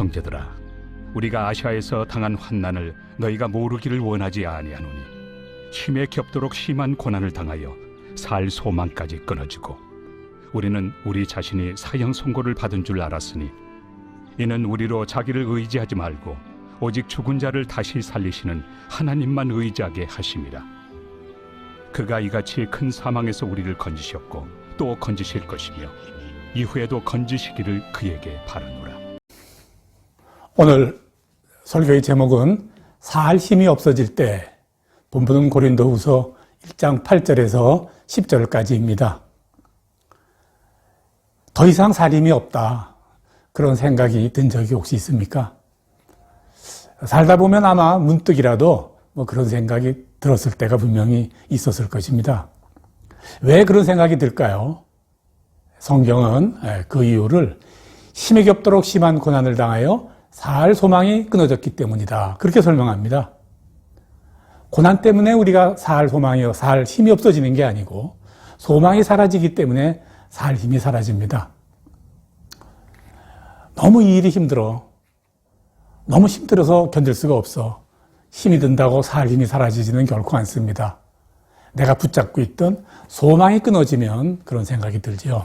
형제들아, 우리가 아시아에서 당한 환난을 너희가 모르기를 원하지 아니하노니 힘에 겹도록 심한 고난을 당하여 살 소망까지 끊어지고 우리는 우리 자신이 사형 선고를 받은 줄 알았으니 이는 우리로 자기를 의지하지 말고 오직 죽은 자를 다시 살리시는 하나님만 의지하게 하심이라. 그가 이같이 큰 사망에서 우리를 건지셨고 또 건지실 것이며 이후에도 건지시기를 그에게 바라노라. 오늘 설교의 제목은 사할 힘이 없어질 때, 본문은 고린도후서 1장 8절에서 10절까지입니다. 더 이상 살 힘이 없다, 그런 생각이 든 적이 혹시 있습니까? 살다 보면 아마 문득이라도 그런 생각이 들었을 때가 분명히 있었을 것입니다. 왜 그런 생각이 들까요? 성경은 그 이유를 힘에 겹도록 심한 고난을 당하여 살 소망이 끊어졌기 때문이다, 그렇게 설명합니다. 고난 때문에 우리가 살 소망이요, 살 힘이 없어지는 게 아니고 소망이 사라지기 때문에 살 힘이 사라집니다. 너무 이 일이 힘들어, 너무 힘들어서 견딜 수가 없어, 힘이 든다고 살 힘이 사라지지는 결코 않습니다. 내가 붙잡고 있던 소망이 끊어지면 그런 생각이 들지요.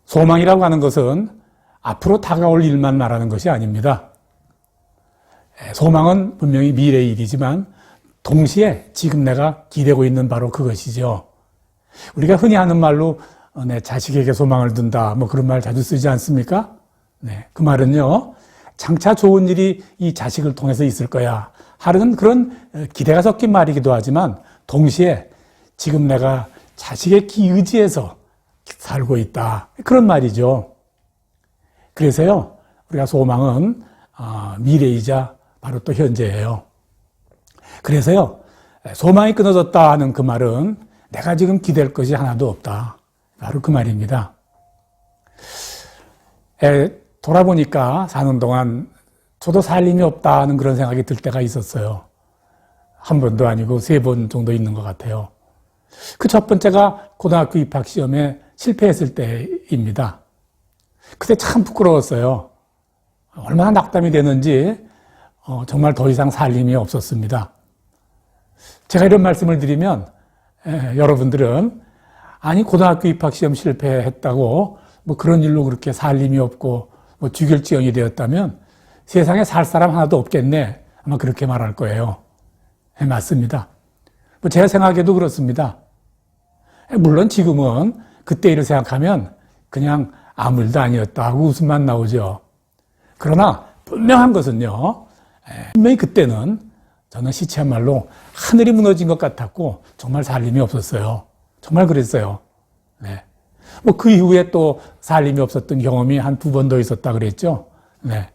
소망이라고 하는 것은 앞으로 다가올 일만 말하는 것이 아닙니다. 소망은 분명히 미래의 일이지만 동시에 지금 내가 기대고 있는 바로 그것이죠. 우리가 흔히 하는 말로 내 자식에게 소망을 둔다, 그런 말 자주 쓰지 않습니까? 네, 그 말은요, 장차 좋은 일이 이 자식을 통해서 있을 거야 하는 그런 기대가 섞인 말이기도 하지만 동시에 지금 내가 자식의 의지에서 살고 있다, 그런 말이죠. 그래서요, 우리가 소망은 미래이자 바로 또 현재예요. 그래서요, 소망이 끊어졌다 하는 그 말은 내가 지금 기댈 것이 하나도 없다. 바로 그 말입니다. 돌아보니까 사는 동안 저도 살 힘이 없다는 그런 생각이 들 때가 있었어요. 한 번도 아니고 3번 정도 있는 것 같아요. 그 첫 번째가 고등학교 입학 시험에 실패했을 때입니다. 그때 참 부끄러웠어요. 얼마나 낙담이 되는지 정말 더 이상 살 힘이 없었습니다. 제가 이런 말씀을 드리면 여러분들은 아니 고등학교 입학 시험 실패했다고 뭐 그런 일로 그렇게 살 힘이 없고 뭐 주결지형이 되었다면 세상에 살 사람 하나도 없겠네 아마 그렇게 말할 거예요. 맞습니다. 뭐 제가 생각해도 그렇습니다. 물론 지금은 그때 일을 생각하면 그냥 아무 일도 아니었다 하고 웃음만 나오죠. 그러나 분명한 것은요, 분명히 그때는 저는 시체한말로 하늘이 무너진 것 같았고 정말 살 힘이 없었어요. 정말 그랬어요. 네. 뭐 그 이후에 또 살 힘이 없었던 경험이 한 2번 더 있었다 그랬죠. 네.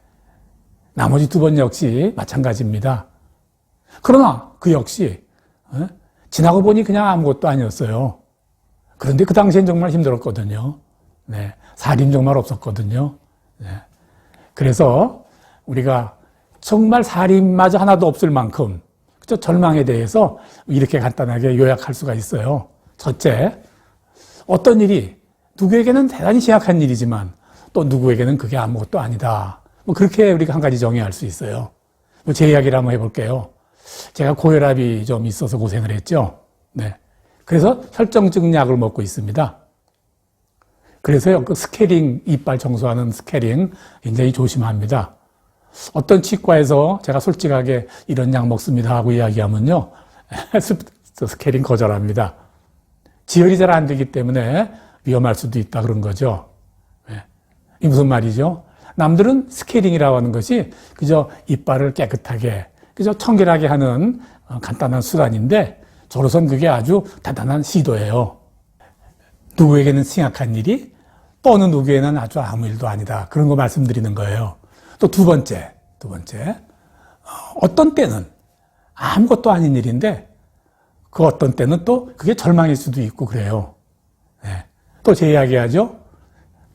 나머지 2번 역시 마찬가지입니다. 그러나 그 역시 지나고 보니 그냥 아무것도 아니었어요. 그런데 그 당시엔 정말 힘들었거든요. 네. 살힘 정말 없었거든요. 네. 그래서 우리가 정말 살힘마저 하나도 없을 만큼 그죠? 절망에 대해서 이렇게 간단하게 요약할 수가 있어요. 첫째, 어떤 일이 누구에게는 대단히 심각한 일이지만 또 누구에게는 그게 아무것도 아니다. 뭐 그렇게 우리가 한 가지 정의할 수 있어요. 뭐 제 이야기를 한번 해볼게요. 제가 고혈압이 좀 있어서 고생을 했죠. 네. 그래서 혈정증 약을 먹고 있습니다. 그래서요, 그 스케링, 이빨 청소하는 스케링 굉장히 조심합니다. 어떤 치과에서 제가 솔직하게 이런 약 먹습니다 하고 이야기하면요, 스케링 거절합니다. 지혈이 잘 안 되기 때문에 위험할 수도 있다 그런 거죠. 이 무슨 말이죠? 남들은 스케링이라고 하는 것이 그저 이빨을 깨끗하게, 그저 청결하게 하는 간단한 수단인데 저로선 그게 아주 대단한 시도예요. 누구에게는 심각한 일이 또 어느 누구에게는 아주 아무 일도 아니다. 그런 거 말씀드리는 거예요. 또 두 번째. 어떤 때는 아무것도 아닌 일인데 그 어떤 때는 또 그게 절망일 수도 있고 그래요. 네. 또 제 이야기하죠.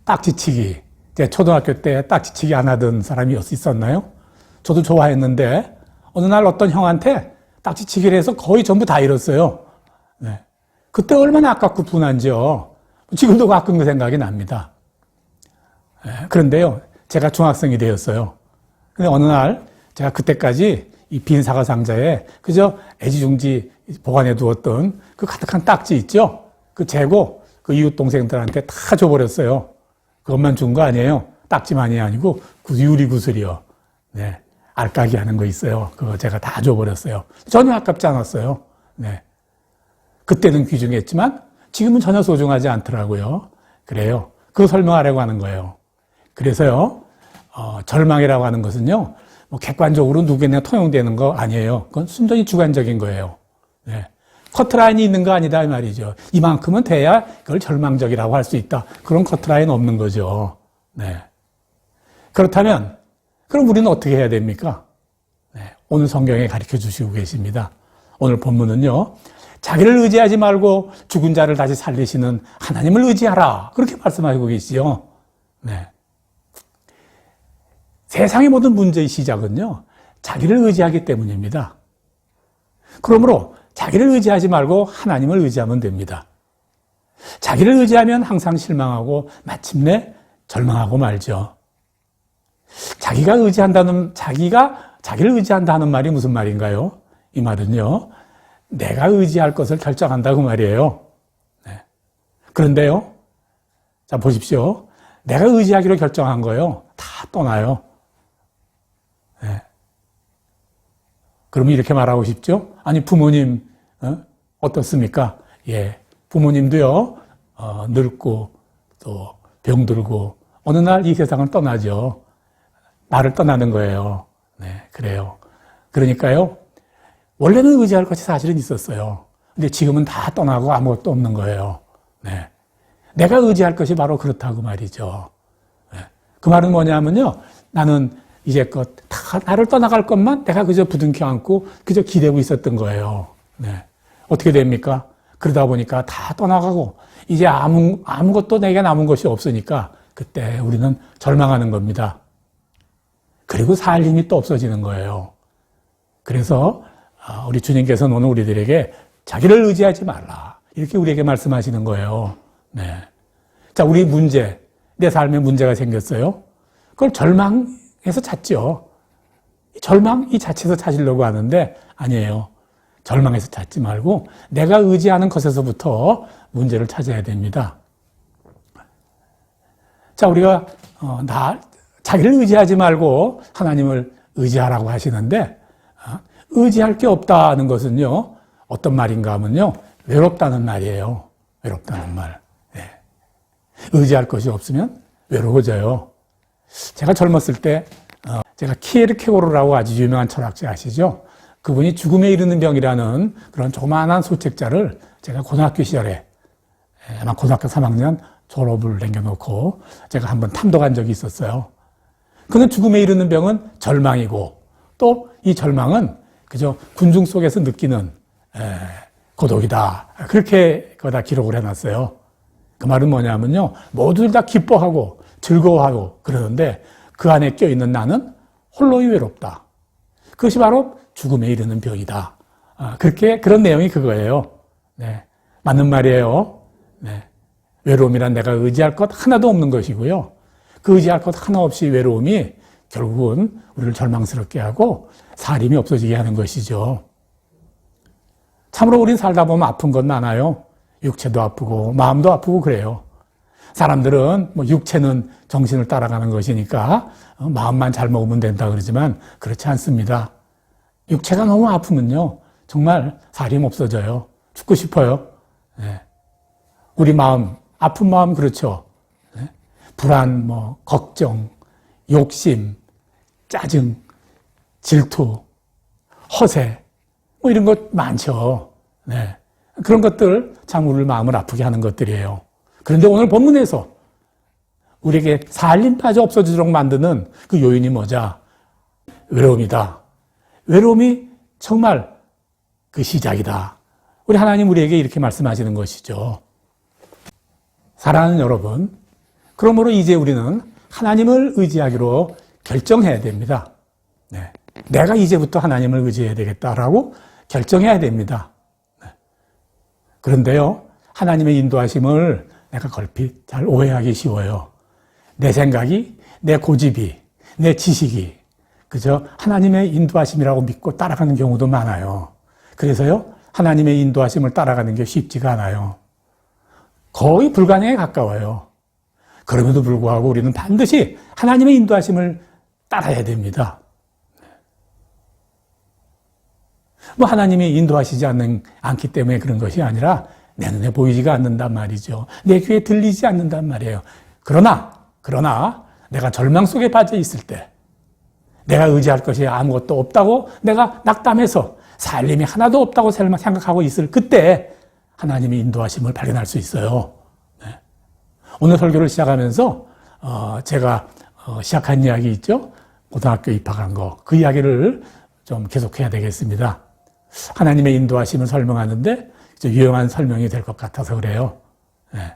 딱지치기. 제가 초등학교 때 딱지치기 안 하던 사람이 있었나요? 저도 좋아했는데 어느 날 어떤 형한테 딱지치기를 해서 거의 전부 다 잃었어요. 네. 그때 얼마나 아깝고 분한지요. 지금도 가끔 그 생각이 납니다. 네. 그런데요, 제가 중학생이 되었어요. 근데 어느 날 제가 그때까지 이 빈 사과 상자에 그저 애지중지 보관해 두었던 그 가득한 딱지 있죠? 그 재고 그 이웃 동생들한테 다 줘버렸어요. 그것만 준 거 아니에요. 딱지만이 아니고 유리구슬이요. 네. 알까기 하는 거 있어요. 그거 제가 다 줘버렸어요. 전혀 아깝지 않았어요. 네. 그때는 귀중했지만 지금은 전혀 소중하지 않더라고요. 그래요. 그거 설명하려고 하는 거예요. 그래서요, 절망이라고 하는 것은요, 뭐 객관적으로 누구에게나 통용되는 거 아니에요. 그건 순전히 주관적인 거예요. 네. 커트라인이 있는 거 아니다 이 말이죠. 이만큼은 돼야 그걸 절망적이라고 할 수 있다. 그런 커트라인 없는 거죠. 네. 그렇다면 그럼 우리는 어떻게 해야 됩니까? 네. 오늘 성경에 가르쳐 주시고 계십니다. 오늘 본문은요, 자기를 의지하지 말고 죽은 자를 다시 살리시는 하나님을 의지하라. 그렇게 말씀하시고 계시죠. 네. 세상의 모든 문제의 시작은요, 자기를 의지하기 때문입니다. 그러므로 자기를 의지하지 말고 하나님을 의지하면 됩니다. 자기를 의지하면 항상 실망하고 마침내 절망하고 말죠. 자기를 의지한다 하는 말이 무슨 말인가요? 이 말은요, 내가 의지할 것을 결정한다고 말이에요. 네. 그런데요, 자, 보십시오. 내가 의지하기로 결정한 거요, 다 떠나요. 네. 그러면 이렇게 말하고 싶죠? 아니, 부모님, 어떻습니까? 예. 부모님도요, 늙고, 또 병들고, 어느 날 이 세상을 떠나죠. 나를 떠나는 거예요. 네, 그래요. 그러니까요, 원래는 의지할 것이 사실은 있었어요. 근데 지금은 다 떠나고 아무것도 없는 거예요. 네. 내가 의지할 것이 바로 그렇다고 말이죠. 네. 그 말은 뭐냐면요, 나는 이제껏 다 나를 떠나갈 것만 내가 그저 부둥켜 안고 그저 기대고 있었던 거예요. 네. 어떻게 됩니까? 그러다 보니까 다 떠나가고 이제 아무것도 내게 남은 것이 없으니까 그때 우리는 절망하는 겁니다. 그리고 살 힘이 또 없어지는 거예요. 그래서 우리 주님께서는 오늘 우리들에게 자기를 의지하지 말라. 이렇게 우리에게 말씀하시는 거예요. 네. 자, 우리 문제, 내 삶에 문제가 생겼어요. 그걸 절망에서 찾죠. 절망 이 자체에서 찾으려고 하는데 아니에요. 절망에서 찾지 말고 내가 의지하는 것에서부터 문제를 찾아야 됩니다. 자, 우리가 자기를 의지하지 말고 하나님을 의지하라고 하시는데 의지할 게 없다는 것은요. 어떤 말인가 하면요. 외롭다는 말이에요. 외롭다는 말. 네. 의지할 것이 없으면 외로워져요. 제가 젊었을 때 제가 키에르케고르라고 아주 유명한 철학자 아시죠? 그분이 죽음에 이르는 병이라는 그런 조그마한 소책자를 제가 고등학교 시절에 아마 고등학교 3학년 졸업을 남겨놓고 제가 한번 탐독한 적이 있었어요. 그는 죽음에 이르는 병은 절망이고 또 이 절망은 그저 군중 속에서 느끼는 고독이다. 그렇게 거기다 기록을 해놨어요. 그 말은 뭐냐면요. 모두들 다 기뻐하고 즐거워하고 그러는데 그 안에 껴있는 나는 홀로이 외롭다. 그것이 바로 죽음에 이르는 병이다. 그런 내용이 그거예요. 네. 맞는 말이에요. 네. 외로움이란 내가 의지할 것 하나도 없는 것이고요. 그 의지할 것 하나 없이 외로움이 결국은 우리를 절망스럽게 하고 살림이 없어지게 하는 것이죠. 참으로 우린 살다 보면 아픈 건 많아요. 육체도 아프고 마음도 아프고 그래요. 사람들은 육체는 정신을 따라가는 것이니까 마음만 잘 먹으면 된다 그러지만 그렇지 않습니다. 육체가 너무 아프면요. 정말 살림 없어져요. 죽고 싶어요. 네. 우리 마음, 아픈 마음 그렇죠. 네. 불안, 걱정, 욕심, 짜증, 질투, 허세, 이런 것 많죠. 네. 그런 것들 참 우리 마음을 아프게 하는 것들이에요. 그런데 오늘 본문에서 우리에게 살림까지 없어지도록 만드는 그 요인이 뭐냐? 외로움이다. 외로움이 정말 그 시작이다. 우리 하나님 우리에게 이렇게 말씀하시는 것이죠. 사랑하는 여러분, 그러므로 이제 우리는 하나님을 의지하기로 결정해야 됩니다. 네. 내가 이제부터 하나님을 의지해야 되겠다라고 결정해야 됩니다. 네. 그런데요, 하나님의 인도하심을 내가 걸핏 잘 오해하기 쉬워요. 내 생각이, 내 고집이, 내 지식이 그저 하나님의 인도하심이라고 믿고 따라가는 경우도 많아요. 그래서요, 하나님의 인도하심을 따라가는 게 쉽지가 않아요. 거의 불가능에 가까워요. 그럼에도 불구하고 우리는 반드시 하나님의 인도하심을 따라야 됩니다. 하나님이 인도하시지 않기 때문에 그런 것이 아니라 내 눈에 보이지가 않는단 말이죠. 내 귀에 들리지 않는단 말이에요. 그러나 내가 절망 속에 빠져 있을 때 내가 의지할 것이 아무것도 없다고 내가 낙담해서 살림이 하나도 없다고 생각하고 있을 그때 하나님의 인도하심을 발견할 수 있어요. 네. 오늘 설교를 시작하면서 제가 시작한 이야기 있죠? 고등학교 입학한 거. 그 이야기를 좀 계속해야 되겠습니다. 하나님의 인도하심을 설명하는데 유용한 설명이 될 것 같아서 그래요. 네.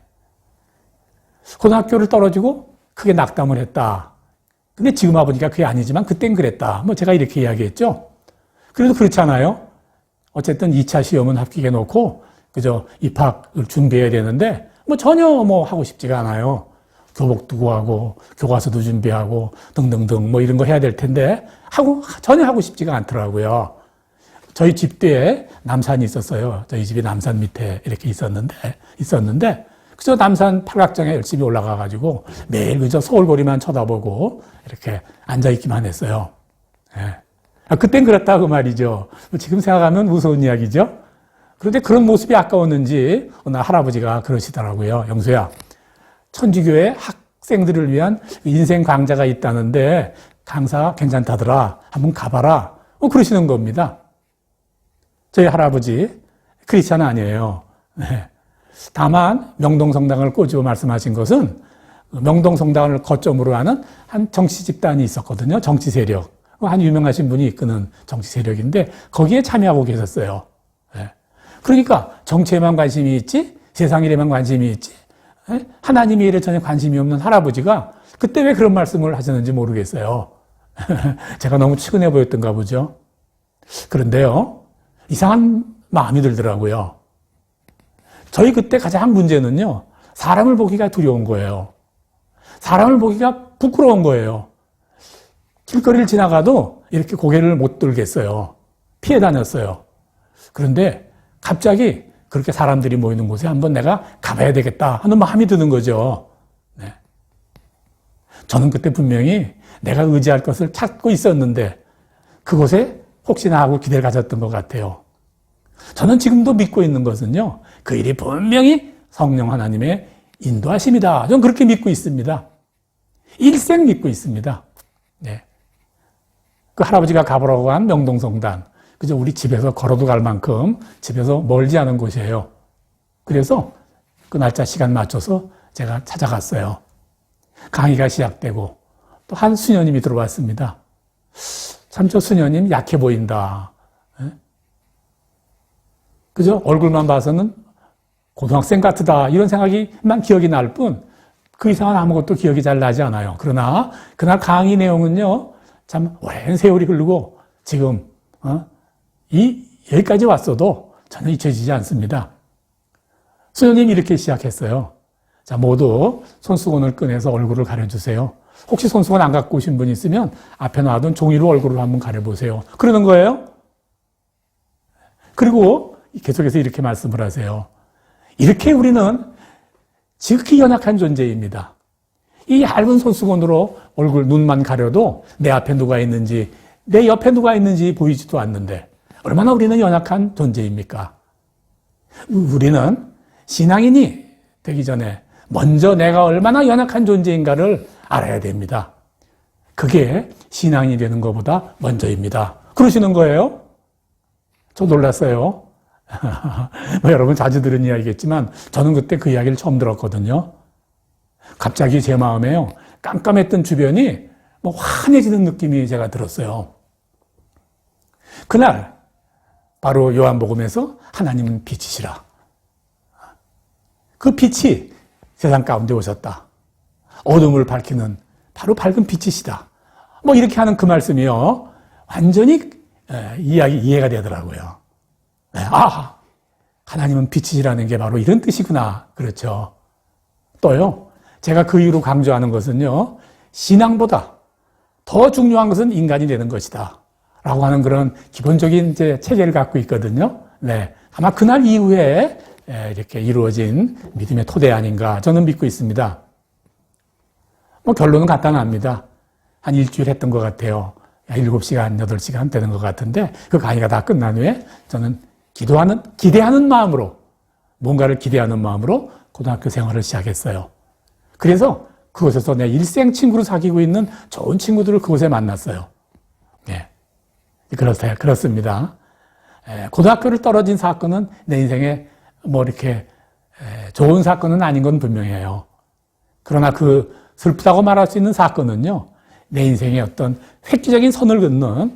고등학교를 떨어지고 크게 낙담을 했다. 근데 지금 와보니까 그게 아니지만 그땐 그랬다. 제가 이렇게 이야기했죠. 그래도 그렇지 않아요? 어쨌든 2차 시험은 합격해 놓고 그저 입학을 준비해야 되는데 전혀 하고 싶지가 않아요. 교복도 구하고 교과서도 준비하고 등등등 이런 거 해야 될 텐데 전혀 하고 싶지가 않더라고요. 저희 집 뒤에 남산이 있었어요. 저희 집이 남산 밑에 이렇게 있었는데 그저 남산 팔각정에 열심히 올라가가지고 매일 그저 서울거리만 쳐다보고 이렇게 앉아있기만 했어요. 네. 그땐 그랬다 그 말이죠. 지금 생각하면 무서운 이야기죠. 그런데 그런 모습이 아까웠는지 어느 할아버지가 그러시더라고요. 영수야, 천주교회 학생들을 위한 인생 강좌가 있다는데 강사 괜찮다더라. 한번 가봐라. 그러시는 겁니다. 저희 할아버지 크리스찬 아니에요. 네. 다만 명동성당을 꼬집어 말씀하신 것은 명동성당을 거점으로 하는 한 정치 집단이 있었거든요. 정치 세력. 한 유명하신 분이 이끄는 정치 세력인데 거기에 참여하고 계셨어요. 예. 그러니까 정치에만 관심이 있지, 세상 일에만 관심이 있지, 예? 하나님의 일에 전혀 관심이 없는 할아버지가 그때 왜 그런 말씀을 하셨는지 모르겠어요. 제가 너무 측은해 보였던가 보죠. 그런데요, 이상한 마음이 들더라고요. 저희 그때 가장 문제는요, 사람을 보기가 두려운 거예요. 사람을 보기가 부끄러운 거예요. 길거리를 지나가도 이렇게 고개를 못 들겠어요. 피해 다녔어요. 그런데 갑자기 그렇게 사람들이 모이는 곳에 한번 내가 가봐야 되겠다 하는 마음이 드는 거죠. 네. 저는 그때 분명히 내가 의지할 것을 찾고 있었는데 그곳에 혹시나 하고 기대를 가졌던 것 같아요. 저는 지금도 믿고 있는 것은요, 그 일이 분명히 성령 하나님의 인도하심이다. 저는 그렇게 믿고 있습니다. 일생 믿고 있습니다. 네. 그 할아버지가 가보라고 한 명동성당, 그저 우리 집에서 걸어도 갈 만큼 집에서 멀지 않은 곳이에요. 그래서 그 날짜 시간 맞춰서 제가 찾아갔어요. 강의가 시작되고 또 한 수녀님이 들어왔습니다. 참 저 수녀님 약해 보인다. 그저 얼굴만 봐서는 고등학생 같다 이런 생각이만 기억이 날 뿐 그 이상은 아무것도 기억이 잘 나지 않아요. 그러나 그날 강의 내용은요, 참 오랜 세월이 흐르고 지금 여기까지 왔어도 전혀 잊혀지지 않습니다. 수녀님이 이렇게 시작했어요. 자, 모두 손수건을 꺼내서 얼굴을 가려주세요. 혹시 손수건 안 갖고 오신 분 있으면 앞에 놔둔 종이로 얼굴을 한번 가려보세요. 그러는 거예요. 그리고 계속해서 이렇게 말씀을 하세요. 이렇게 우리는 지극히 연약한 존재입니다. 이 얇은 손수건으로 얼굴, 눈만 가려도 내 앞에 누가 있는지, 내 옆에 누가 있는지 보이지도 않는데 얼마나 우리는 연약한 존재입니까? 우리는 신앙인이 되기 전에 먼저 내가 얼마나 연약한 존재인가를 알아야 됩니다. 그게 신앙인이 되는 것보다 먼저입니다. 그러시는 거예요? 저 놀랐어요. 뭐 여러분 자주 들은 이야기겠지만 저는 그때 그 이야기를 처음 들었거든요. 갑자기 제 마음에요, 깜깜했던 주변이 뭐 환해지는 느낌이 제가 들었어요. 그날 바로 요한복음에서 하나님은 빛이시라. 그 빛이 세상 가운데 오셨다. 어둠을 밝히는 바로 밝은 빛이시다. 뭐 이렇게 하는 그 말씀이요, 완전히 이해가 되더라고요. 아, 하나님은 빛이시라는 게 바로 이런 뜻이구나. 그렇죠. 또요, 제가 그 이유로 강조하는 것은요, 신앙보다 더 중요한 것은 인간이 되는 것이다 라고 하는 그런 기본적인 이제 체계를 갖고 있거든요. 네, 아마 그날 이후에 이렇게 이루어진 믿음의 토대 아닌가 저는 믿고 있습니다. 뭐 결론은 간단합니다. 한 일주일 했던 것 같아요. 7시간, 8시간 되는 것 같은데 그 강의가 다 끝난 후에 저는 기대하는 마음으로, 뭔가를 기대하는 마음으로 고등학교 생활을 시작했어요. 그래서 그곳에서 내 일생 친구로 사귀고 있는 좋은 친구들을 그곳에 만났어요. 예. 그렇습니다. 고등학교를 떨어진 사건은 내 인생에 뭐 이렇게 좋은 사건은 아닌 건 분명해요. 그러나 그 슬프다고 말할 수 있는 사건은요, 내 인생의 어떤 획기적인 선을 긋는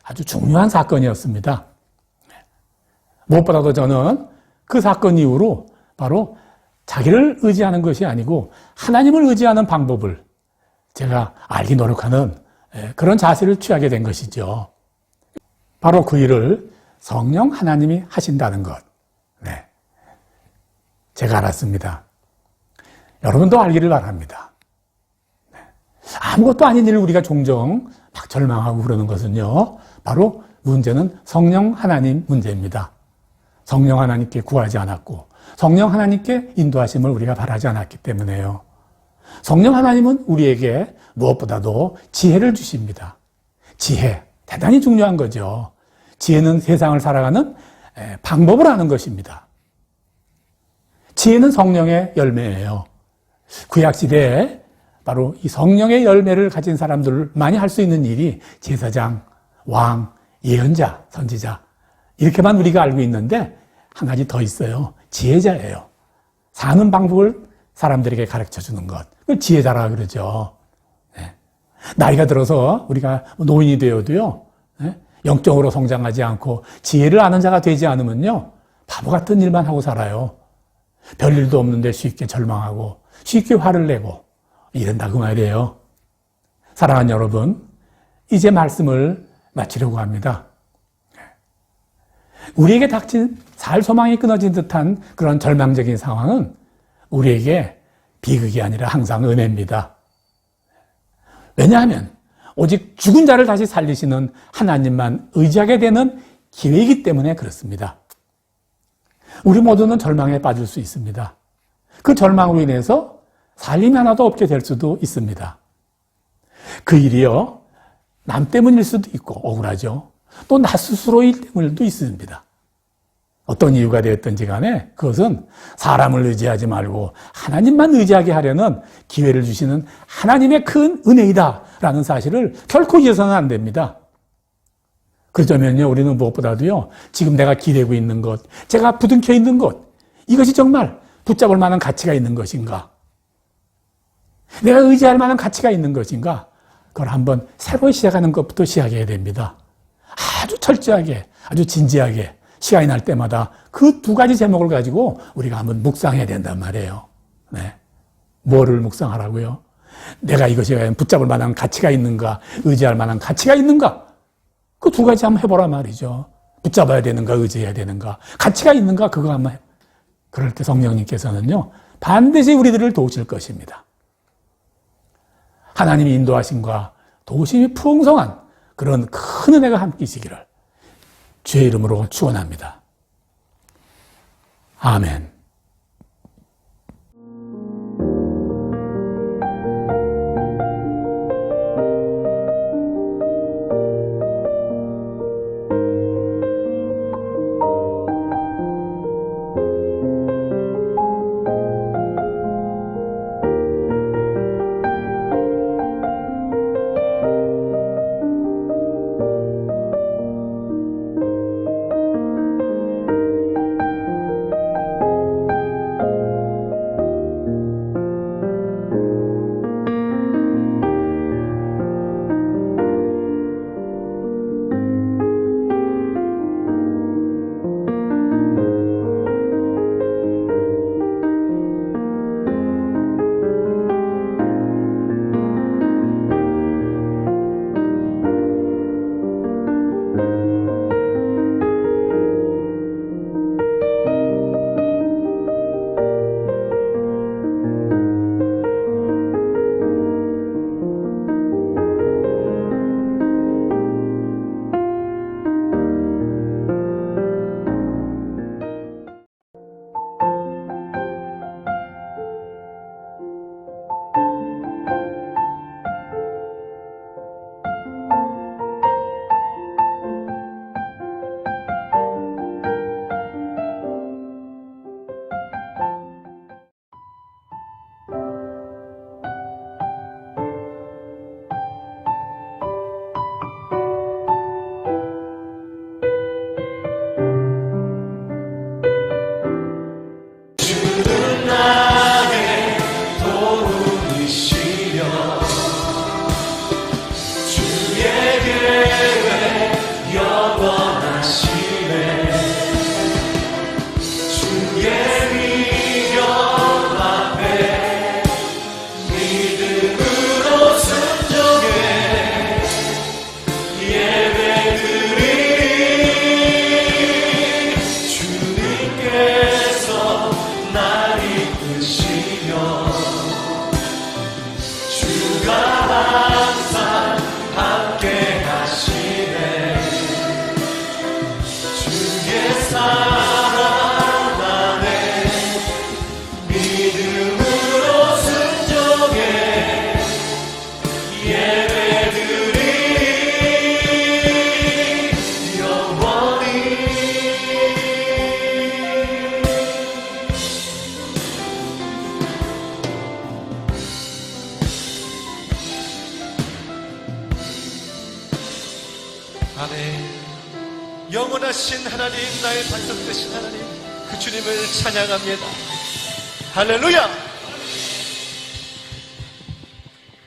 아주 중요한 사건이었습니다. 무엇보다도 저는 그 사건 이후로 바로 자기를 의지하는 것이 아니고 하나님을 의지하는 방법을 제가 알기 노력하는 그런 자세를 취하게 된 것이죠. 바로 그 일을 성령 하나님이 하신다는 것. 네. 제가 알았습니다. 여러분도 알기를 바랍니다. 네. 아무것도 아닌 일을 우리가 종종 막 절망하고 그러는 것은요, 바로 문제는 성령 하나님 문제입니다. 성령 하나님께 구하지 않았고 성령 하나님께 인도하심을 우리가 바라지 않았기 때문에요. 성령 하나님은 우리에게 무엇보다도 지혜를 주십니다. 지혜, 대단히 중요한 거죠. 지혜는 세상을 살아가는 방법을 아는 것입니다. 지혜는 성령의 열매예요. 구약시대에 바로 이 성령의 열매를 가진 사람들만이 할 수 있는 일이 제사장, 왕, 예언자, 선지자, 이렇게만 우리가 알고 있는데 한 가지 더 있어요. 지혜자예요. 사는 방법을 사람들에게 가르쳐 주는 것. 그걸 지혜자라 그러죠. 네. 나이가 들어서 우리가 노인이 되어도요, 네? 영적으로 성장하지 않고 지혜를 아는 자가 되지 않으면요, 바보 같은 일만 하고 살아요. 별일도 없는데 쉽게 절망하고 쉽게 화를 내고 이런다 그 말이에요. 사랑하는 여러분, 이제 말씀을 마치려고 합니다. 우리에게 닥친 살 소망이 끊어진 듯한 그런 절망적인 상황은 우리에게 비극이 아니라 항상 은혜입니다. 왜냐하면 오직 죽은 자를 다시 살리시는 하나님만 의지하게 되는 기회이기 때문에 그렇습니다. 우리 모두는 절망에 빠질 수 있습니다. 그 절망으로 인해서 살림이 하나도 없게 될 수도 있습니다. 그 일이요, 남 때문일 수도 있고 억울하죠. 또 나 스스로일 때문일도 있습니다. 어떤 이유가 되었든지 간에 그것은 사람을 의지하지 말고 하나님만 의지하게 하려는 기회를 주시는 하나님의 큰 은혜이다라는 사실을 결코 잊어서는 안 됩니다. 그러자면요, 우리는 무엇보다도요, 지금 내가 기대고 있는 것, 제가 부둥켜 있는 것, 이것이 정말 붙잡을 만한 가치가 있는 것인가? 내가 의지할 만한 가치가 있는 것인가? 그걸 한번 새로 시작하는 것부터 시작해야 됩니다. 아주 철저하게, 아주 진지하게 시간이 날 때마다 그 두 가지 제목을 가지고 우리가 한번 묵상해야 된단 말이에요. 네. 뭐를 묵상하라고요? 내가 이것이 과연 붙잡을 만한 가치가 있는가? 의지할 만한 가치가 있는가? 그 두 가지 한번 해보란 말이죠. 붙잡아야 되는가? 의지해야 되는가? 가치가 있는가? 그거 한번 해. 그럴 때 성령님께서는요, 반드시 우리들을 도우실 것입니다. 하나님이 인도하심과 도우심이 풍성한 그런 큰 은혜가 함께 있으기를 주의 이름으로 축원합니다. 아멘. 아멘. 영원하신 하나님, 나의 반석 되신 하나님, 그 주님을 찬양합니다. 할렐루야.